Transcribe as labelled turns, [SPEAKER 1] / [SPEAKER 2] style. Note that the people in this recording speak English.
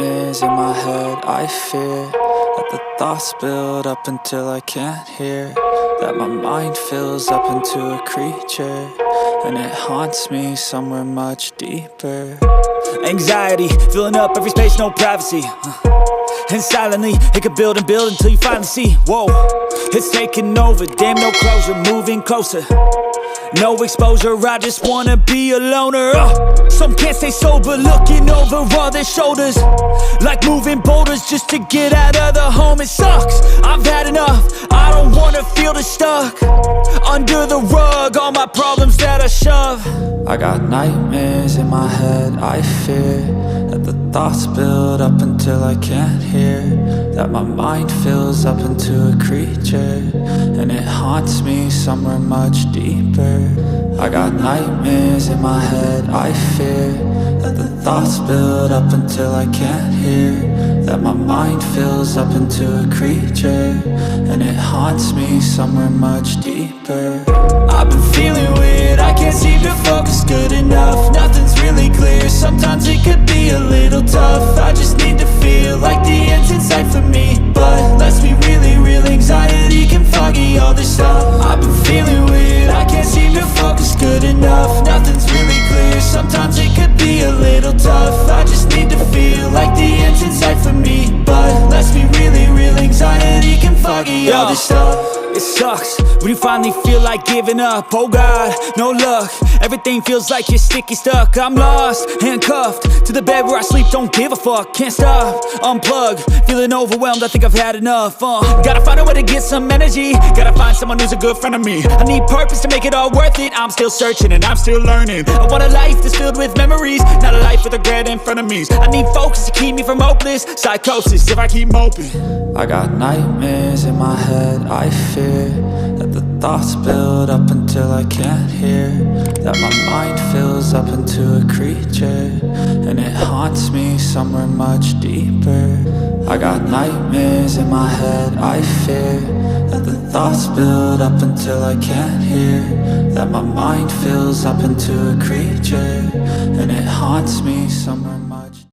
[SPEAKER 1] nightmares in my head. I fear that the thoughts build up until I can't hear, that my mind fills up into a creature, and it haunts me somewhere much deeper.
[SPEAKER 2] Anxiety, filling up every space, no privacy. And silently, it could build and build until you finally see, whoa, it's taking over, damn, no closure, moving closer. No exposure, I just wanna be a loner. Some can't stay sober, looking over all their shoulders, like moving boulders just to get out of the home. It sucks, I've had enough, I don't wanna feel the stuck under the rug, all my problems that I shove.
[SPEAKER 1] I got nightmares in my head. I fear that the thoughts build up until I can't hear, that my mind fills up into a creature, and it haunts me somewhere much deeper. I got nightmares in my head. I fear that the thoughts build up until I can't hear, that my mind fills up into a creature, and it haunts me somewhere much deeper.
[SPEAKER 2] I've been feeling weird, I can't seem to focus good enough. Nothing's really clear, sometimes it could be a little tough. I just need to feel like the end's in sight for me, but let's be really real, anxiety can foggy all this stuff. I've been feeling weird, I can't seem to focus good enough. Nothing's really clear, sometimes it could be a little tough. I just need to feel like the end's in sight for me, but let's be really real, anxiety can foggy all this stuff. It sucks when you finally feel like giving up. Oh God, no luck, everything feels like you're sticky stuck. I'm lost, handcuffed to the bed where I sleep, don't give a fuck. Can't stop, unplug, feeling overwhelmed, I think I've had enough. Gotta find a way to get some energy, gotta find someone who's a good friend of me. I need purpose to make it all worth it, I'm still searching and I'm still learning. I want a life that's filled with memories, not a life with regret and frenemies. I need focus to keep me from hopeless psychosis if I keep moping.
[SPEAKER 1] I got nightmares in my head. I fear that the thoughts build up until I can't hear, that my mind fills up into a creature, and it haunts me somewhere much deeper. I got nightmares in my head. I fear that the thoughts build up until I can't hear, that my mind fills up into a creature, and it haunts me somewhere